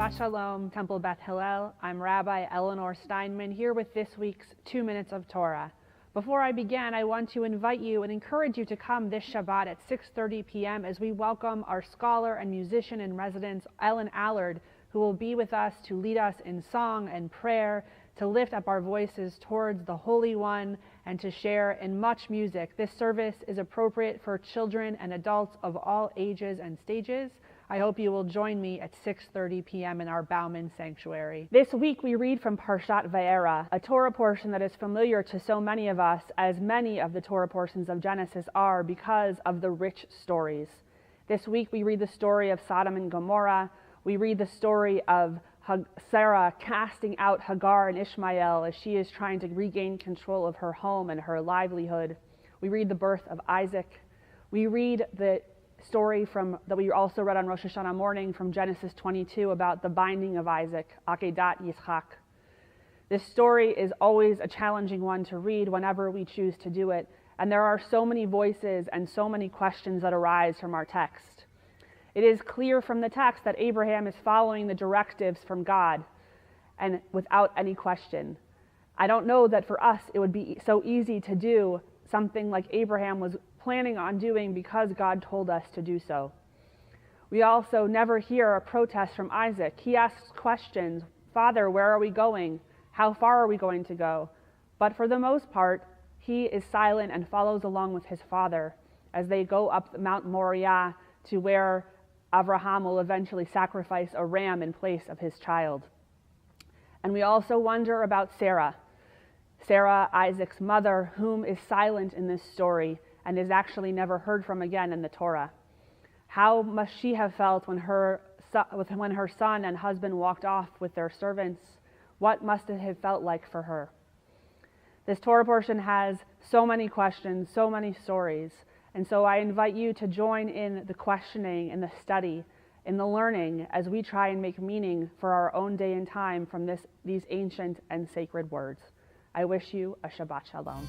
Shabbat Shalom, Temple Beth Hillel. I'm Rabbi Eleanor Steinman here with this week's 2 Minutes of Torah. Before I begin, I want to invite you and encourage you to come this Shabbat at 6:30 p.m. as we welcome our scholar and musician in residence, Ellen Allard, who will be with us to lead us in song and prayer, to lift up our voices towards the Holy One, and to share in much music. This service is appropriate for children and adults of all ages and stages. I hope you will join me at 6:30 p.m. in our Bauman Sanctuary. This week we read from Parshat Vayeira, a Torah portion that is familiar to so many of us, as many of the Torah portions of Genesis are, because of the rich stories. This week we read the story of Sodom and Gomorrah. We read the story of Sarah casting out Hagar and Ishmael as she is trying to regain control of her home and her livelihood. We read the birth of Isaac. We read the story that we also read on Rosh Hashanah morning from Genesis 22 about the binding of Isaac, Akedat Yitzchak. This story is always a challenging one to read whenever we choose to do it, and there are so many voices and so many questions that arise from our text. It is clear from the text that Abraham is following the directives from God, and without any question. I don't know that for us it would be so easy to do something like Abraham was planning on doing because God told us to do so. We also never hear a protest from Isaac. He asks questions. Father, where are we going? How far are we going to go? But for the most part, he is silent and follows along with his father as they go up Mount Moriah to where Abraham will eventually sacrifice a ram in place of his child. And we also wonder about Sarah, Isaac's mother, whom is silent in this story and is actually never heard from again in the Torah. How must she have felt when her son and husband walked off with their servants? What must it have felt like for her? This Torah portion has so many questions, so many stories, and so I invite you to join in the questioning, in the study, in the learning, as we try and make meaning for our own day and time from these ancient and sacred words. I wish you a Shabbat Shalom.